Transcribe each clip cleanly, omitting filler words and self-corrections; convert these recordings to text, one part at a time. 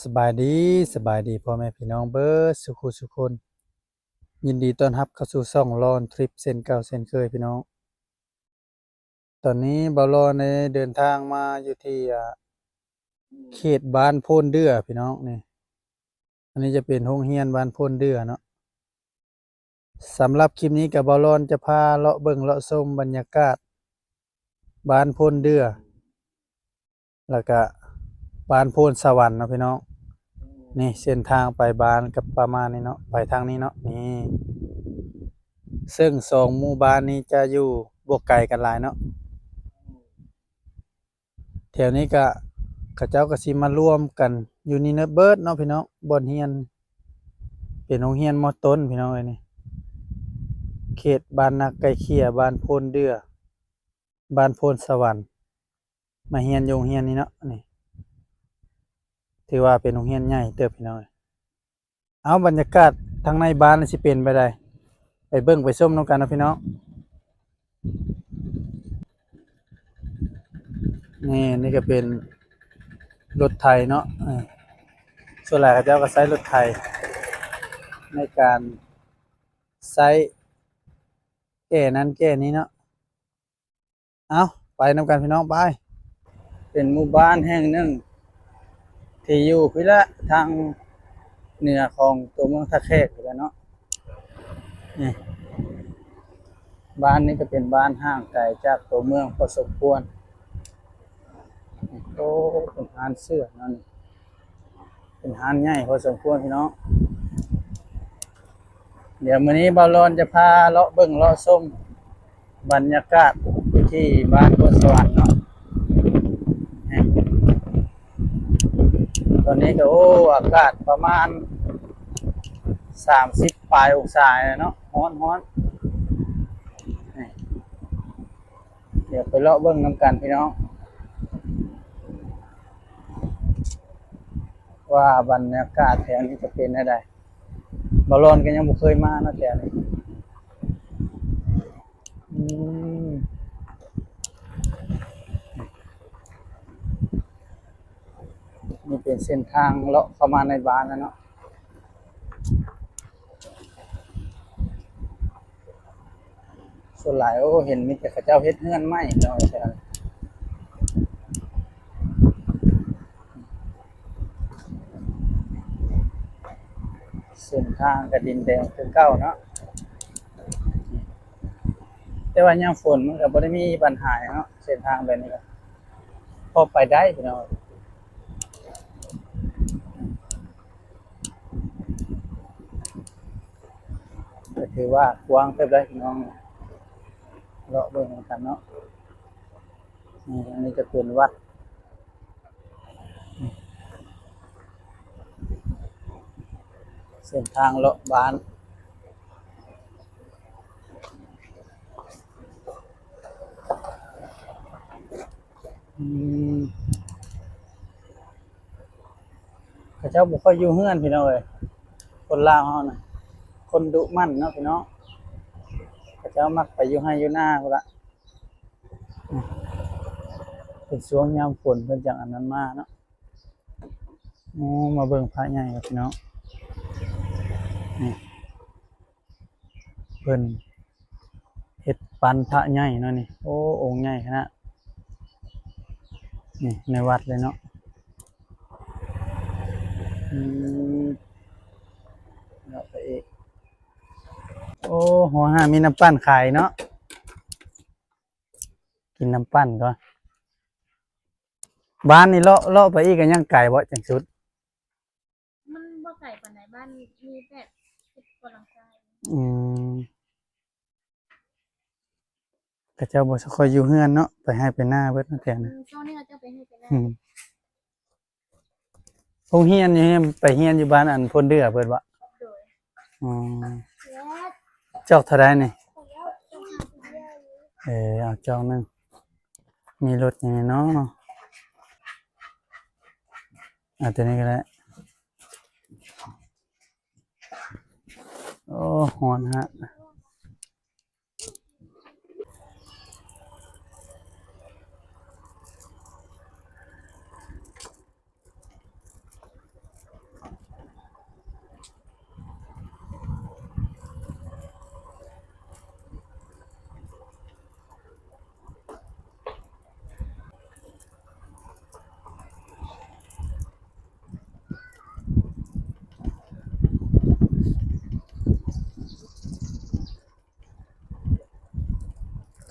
สบายดีพ่อแม่พี่น้องเบิดสุขคนยินดีต้อนรับเข้าสู่ช่องรอนทริปเส้นเก่าเส้นเคยพี่น้องตอนนี้บ่าวรอนได้เดินทางมาอยู่ที่เขตบ้านโพนเดือพี่น้องนี่อันนี้จะเป็นโรงเรียนบ้านโพนเดือเนาะสำหรับคลิปนี้ก็บ่าวรอนจะพาเลาะเบิ่งเลาะชมบรรยากาศบ้านโพนเดือแล้วก็บ้านโพนสวรรค์เนาะพี่น้องนี่เส้นทางไปบ้านก็ประมาณนี้เนาะไปทางนี้เนาะนี่ซึ่ง2หมู่บ้านนี้จะอยู่บ่ไกลกันหลายเนาะ แถวนี้ก็เขาเจ้าก็สิมารวมกันอยู่นี่เนาะเบิดเนาะพี่น้องบ่อนเรียนเป็นโรงเรียนมอต้นพี่น้องเอ้ยนี่เขตบ้านนาไก่เขี้ยบ้านโพนเดือบ้านโพนสวรรค์มาเรียนอยู่โรงเรียนนี้เนาะนี่ถือว่าเป็นโรงเรียนใหญ่เติบพี่น้องเอ้ยเอาบรรยากาศทางในบ้านน่ะสิเป็นไปได้ไปเบิ่งไปชมนำกันเนาะพี่น้องนี่ก็เป็นรถไถเนาะส่วนหลายเขาเจ้าก็ใช้รถไถในการใช้แก้นั้นแก้นี้เนาะเอาไปนำกันพี่น้องไปเป็นหมู่บ้านแห่งหนึ่งที่อยู่พิละทางเหนือของตัวเมืองท่าแขกเลยเนาะนี่บ้านนี้ก็เป็นบ้านห่างไกลจากตัวเมืองพอสมควรโอ้เป็นห้านเสื้อนั่นเป็นห้านใหญ่พอสมควรพี่น้องเดี๋ยวมื้อนี้บ่าวรอนจะพาเลาะเบิ่งเลาะชมบรรยากาศที่บ้านโพนสวรรค์เนาะนี่ตอนนี้ก็โอ้อากาศประมาณ30ปลายองศาเนาะร้อนนี่เดี๋ยวไปเลาะเบิ่งนำกันพี่น้องว่าบรรยากาศแถวนี้จะเป็นจั่งใดบ่าวรอนก็ยังบ่เคยมาเนาะแถวนี้อืมนี่เป็นเส้นทางเลาะเข้ามาในบ้านแล้วเนาะส่วนหลายโอ้เห็นมีแต่เขาเจ้าเฮ็ดเรือนไม้เนาะแถวนี้เส้นทางก็ดินแดงคือเก่าเนาะแต่ว่ายามฝนมันก็บ่ได้มีปัญหาหยังเนาะเส้นทางแบบนี้ก็พอไปได้พี่น้องก็ถือว่ากว้างเติบได้พี่น้องเลาะเบิ่งนำกันเนาะนี่อันนี้จะเป็นวัดเส้นทางเลาะบ้านอืมเขาเจ้าบ่ค่อยอยู่เรือนพี่น้องเอ้ยคนลาวเฮาน่ะคนดุมั่นเนาะพี่น้องเขาเจ้ามักไปอยู่ไร่อยู่นาพุ่นล่ะเป็นช่วงยามฝนเพิ่นจังอันนั้นมาเนาะโอ้มาเบิ่งพระใหญ่ครับพี่น้องนี่เพิ่นเฮ็ดปานพระใหญ่เนาะนี่โอ้องค์ใหญ่ขนาดนี่ในวัดเลยเนาะอืมแล้วไปอีกโอ้หัวหามีน้ำปั้นขายเนาะกินน้ำปั้นก่อนบ้านนี่เลาะไปอีกก็ยังไกลบ่จังสุดมันบ่ไก่ปานใดบ้านมีแบบ10กว่าหลังคาอืมเขาเจ้าบ่ค่อยอยู่เฮือนเนาะไปให้ไปหน้าเบิดเนาะแถวนั้นช่วงนี้เขาจะไปให้ไปหน้าอืมโรงเรียนนี่ไปเรียนอยู่บ้านอันพลเดือเบิดบ่โดยอ๋อและจอกเท่าใดนี่ของเราต้องหาผู้เดียวอยู่เอาจอกหนึงมีรถยังไงเนาะตัวนี้ก็ได้โอ้ร้อนฮะ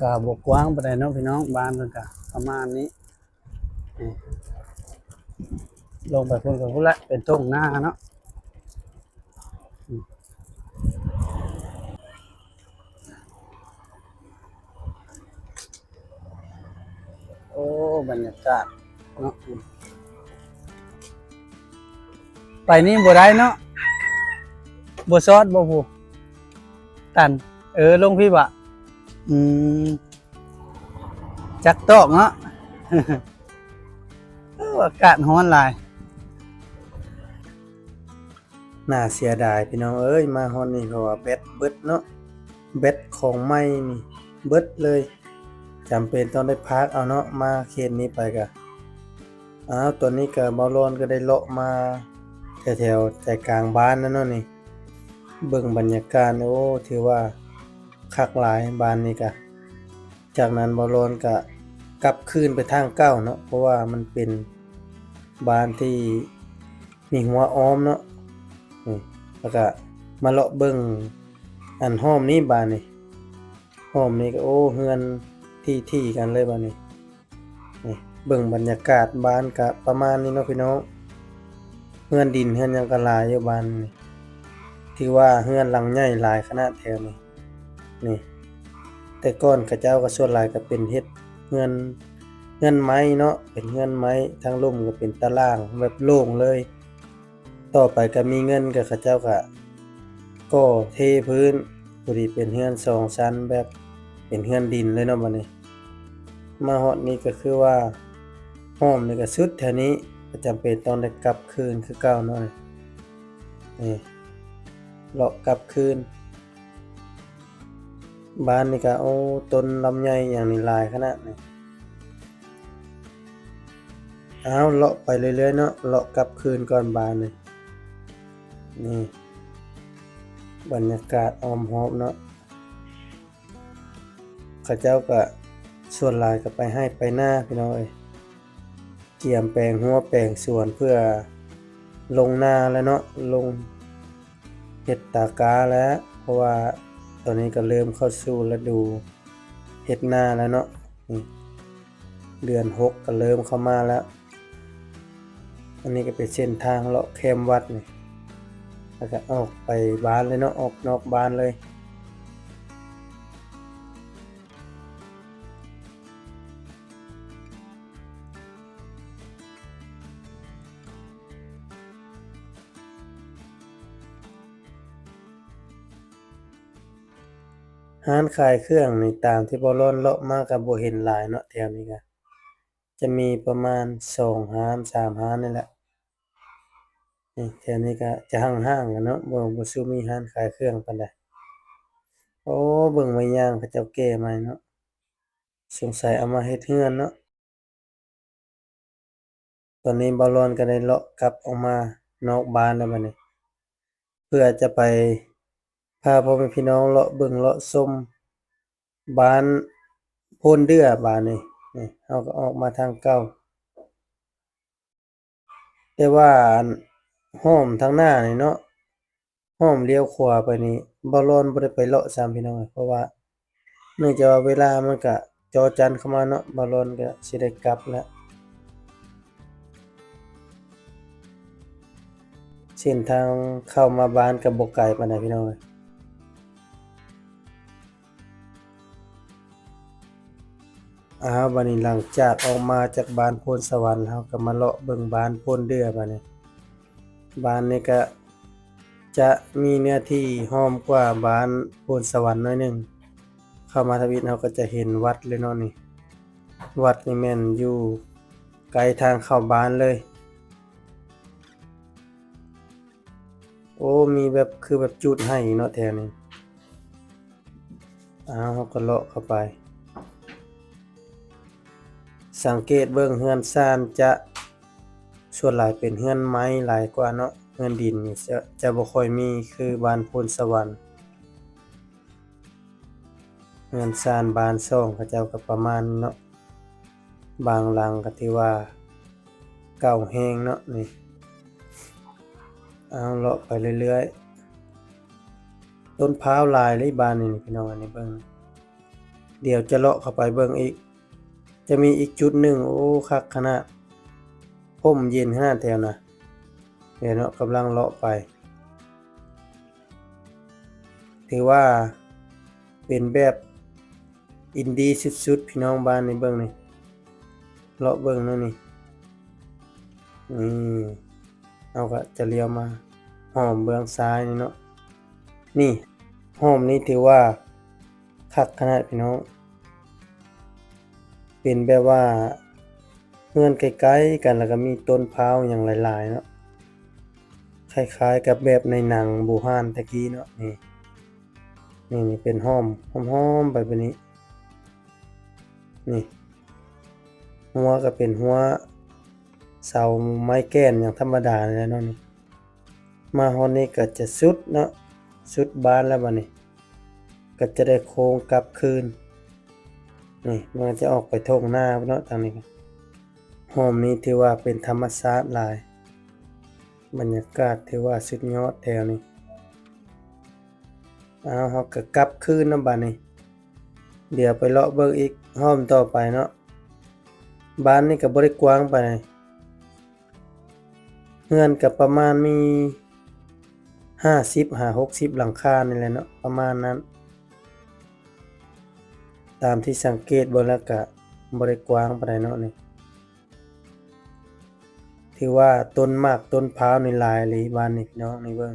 ก็บ่กว้างปานใดเนาะพี่น้องบ้านเพิ่นก็ประมาณนี้นี่ลงไปพุ่นก็พุ่นละเป็นทุ่งนาเนาะโอ้บรรยากาศเนาะไปนี่บ่ได้เนาะบ่ซอดบ่ผู้ตันลงพี่บ่อืมจักตอกเนาะ อากาศร้อนหลายน่าเสียดายพี่น้องเอ้ยมาฮอดนี่เพราะว่าแบตเบิดเนาะแบตของใหม่นี่เบิดเลยจำเป็นต้องได้พักเอาเนาะมาเขตนี้ไปก็ตัวนี้ก็เบาร้อนก็ได้เลาะมาแถวๆใจกลางบ้านนั่นเนาะนี่เบิ่งบรรยากาศโอ้ถือว่าคักหลายบ้านนี้ก็จากนั้นเบาร้อนก็กลับคืนไปทางเก่าเนาะเพราะว่ามันเป็นบ้านที่มีหัวอ้อมเนาะแล้วก็มาเลาะเบิ่งอันห้อมนี้บ้านนี่ห้อมนี้ก็โอ้เฮือนที่กันเลยบ้านนี้นี่เบิ่งบรรยากาศบ้านก็ประมาณนี้เนาะพี่น้องเฮือนดินเฮือนหยังก็หลายอยู่บ้านนี่ถือว่าเฮือนหลังใหญ่หลายขนาดแถวนี้นี่แต่ก่อนเขาเจ้าก็ส่วนหลายก็เป็นเฮ็ดเฮือนไม้เนาะเป็นเฮือนไม้ทางลุ่มก็เป็นตารางแบบโล่งเลยต่อไปก็มีเงินก็เขาเจ้าก็ก่อเทพื้นพอดีเป็นเฮือน2ชั้นแบบเป็นเฮือนดินเลยเนาะบัดนี้มาฮอดนี้ก็คือว่าห้อมนี่ก็สุดแถวนี้ก็จำเป็นต้องได้กลับคืนคือเก่าเนาะนี่เลาะกลับคืนบ้านนี่ก็โอ้ต้นลำไยอย่างนี้หลายขนาดนี้เลาะไปเรื่อยๆเนาะเลาะกลับคืนก่อนบ้านนี่บรรยากาศอ้อมหอบเนาะเขาเจ้าก็ส่วนหลายก็ไปให้ไปหน้าพี่น้องเอ้ยเกี่ยมแปลงหัวแปลงสวนเพื่อลงนาแล้วเนาะลงเฮ็ดตากาแล้วเพราะว่าตอนนี้ก็เริ่มเข้าสู่ฤดูเฮ็ดนาแล้วเนาะเดือน6ก็เริ่มเข้ามาแล้วอันนี้ก็เป็นเส้นทางเลาะแคมวัดนี่แล้วก็ออกไปบ้านเลยเนาะออกนอกบ้านเลยร้านขายเครื่องนี่ตามที่บ่ร้อนเลาะมาก็บ่เห็นหลายเนาะแถวนี้ก็จะมีประมาณ2ร้าน3ร้านนี่แหละนี่แถวนี้ก็จะห่างๆกันเนาะบ่สู้มีร้านขายเครื่องปานใดโอ้เบิ่งไม้ย่างเขาเจ้าแก้ใหม่เนาะสงสัยเอามาเฮ็ดเรือนเนาะตอนนี้บ่ร้อนก็ได้เลาะกลับออกมานอกบ้านแล้วบัดนี้เพื่อจะไปพาพ่อแม่พี่น้องเลาะเบิ่งเลาะชมบ้านโพนเดือบ้านนี่เฮาก็ออกมาทางเก่าแต่ว่าอันอ้อมทางหน้านี่เนาะอ้อมเลี้ยวขวาไปนี่บ่ร้อนบ่ได้ไปเลาะซ้ำพี่น้องเอ้ยเพราะว่าเนื่องจากว่าเวลามันก็จอจันเข้ามาเนาะบ่ร้อนก็สิได้กลับแล้วเส้นทางเข้ามาบ้านก็บ่ไกลปานใดพี่น้องเอ้ยบัดนี้หลังจากออกมาจากบ้านโพนสวรรค์เฮาก็มาเลาะเบิ่งบ้านโพนเดือบัดนี้บ้านนี้ก็จะมีเนื้อที่ห้อมกว่าบ้านโพนสวรรค์หน่อยหนึ่งเข้ามาทางนี้เราก็จะเห็นวัดเลยเนาะนี่วัดนี่แม่นอยู่ไกลทางเข้าบ้านเลยโอ้มีแบบคือแบบจุดให้เนาะแถวนี้เราก็เลาะเข้าไปสังเกตเบิ่งเรือนซ่านจะส่วนหลายเป็นเรือนไม้หลายกว่าเนาะเรือนดินนี่จะบ่ค่อยมีคือบ้านโพนสวรรค์เรือนซ่านบ้านช่องเขาเจ้าก็ประมาณเนาะบางหลังก็ถือว่าเก่าแฮงเนาะนี่เลาะไปเรื่อยๆต้นพร้าวหลายเลยบ้านนี่พี่น้องอันนี้เบิ่ง เดี๋ยวจะเลาะเข้าไปเบิ่งอีกจะมีอีกจุดหนึ่งโอ้คักขนาดร่มเย็นขนาดแถวน่ะเดี๋ยวเนาะกำลังเลาะไปถือว่าเป็นแบบอินดี้สุดๆพี่น้องบ้านนี่เบิ่งนี่เลาะเบิ่งเนาะนี่เอาก็จะเลี้ยวมาห้อมเบื้องซ้ายนี่เนาะนี่ห้อมนี้ถือว่าคักขนาดพี่น้องเป็นแบบว่าเฮือนใกล้ๆกันแล้วก็มีต้นพร้าวอย่างหลายๆเนาะคล้ายๆกับแบบในหนังบูฮานตะกี้เนาะนี่เป็นห้อมๆไปแบบนี้นี่หัวก็เป็นหัวเสาไม้แก้นอย่างธรรมดาเลยเนาะนี่มาฮอดนี้ก็จะสุดเนาะสุดบานแล้วบัดนี้ก็จะได้โค้งกลับคืนนี่มันจะออกไปทงหน้าเนาะทางนี้ห้อมนี้ถือว่าเป็นธรรมชาติหลายบรรยากาศถือว่าสุดยอดแถวนี้เอาเฮาก็กลับคืนนำบัดนี้เดี๋ยวไปเลาะเบิ่งอีกห้อมต่อไปเนาะบ้านนี่ก็บ่ได้กว้างปานใดเรือนก็ประมาณมี50-60หลังคานี่แหละเนาะประมาณนั้นตามที่สังเกตเบิ่งแล้วก็บ่ได้กว้างปานใดเนาะนี่ถือว่าต้นมากต้นพร้าวนี่หลายอีหลีบ้านนี่พี่น้องนี่เบิ่ง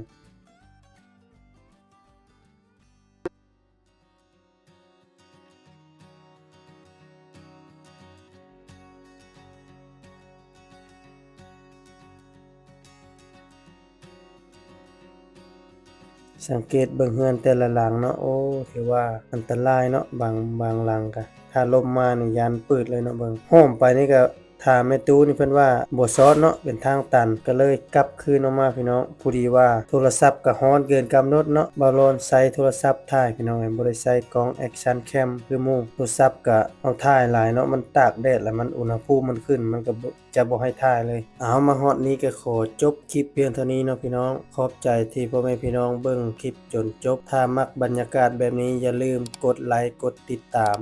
สังเกตเบิ่งเรือนแต่ละหลังเนาะโอ้ถือว่าอันตรายเนาะบางหลังก็ถ้าลมมานี่ยานปืดเลยเนาะเบิ่งโฮ้มไปนี่ก็ถ้าแม่ตู้นี่เพิ่นว่าบ่ซอดเนาะเป็นทางตันก็เลยกลับคืนออกมาพี่น้องผู้ดีว่าโทรศัพท์ก็ร้อนเกินกำหนดเนาะบ่ร้อนใส่โทรศัพท์ถ่ายพี่น้องบ่ได้ใส่กล้อง Action Cam คือหมู่โทรศัพท์ก็เอาถ่ายหลายเนาะมันตากแดดแล้วมันอุณหภูมิมันขึ้นมันก็จะบ่ให้ถ่ายเลยเอามาฮอดนี้ก็ขอจบคลิปเพียงเท่านี้เนาะพี่น้องขอบใจที่พ่อแม่พี่น้องเบิ่งคลิปจนจบถ้ามักบรรยากาศแบบนี้อย่าลืมกดไลค์กดติดตาม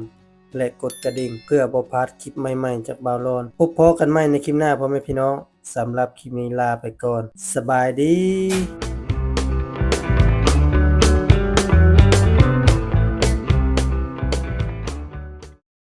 และกดกระดิ่งเพื่อบ่พลาดคลิปใหม่ๆจากบ่าวรอนพบพอกันใหม่ในคลิปหน้าพ่อแม่พี่น้องสำหรับคลิปนี้ลาไปก่อนสบายดี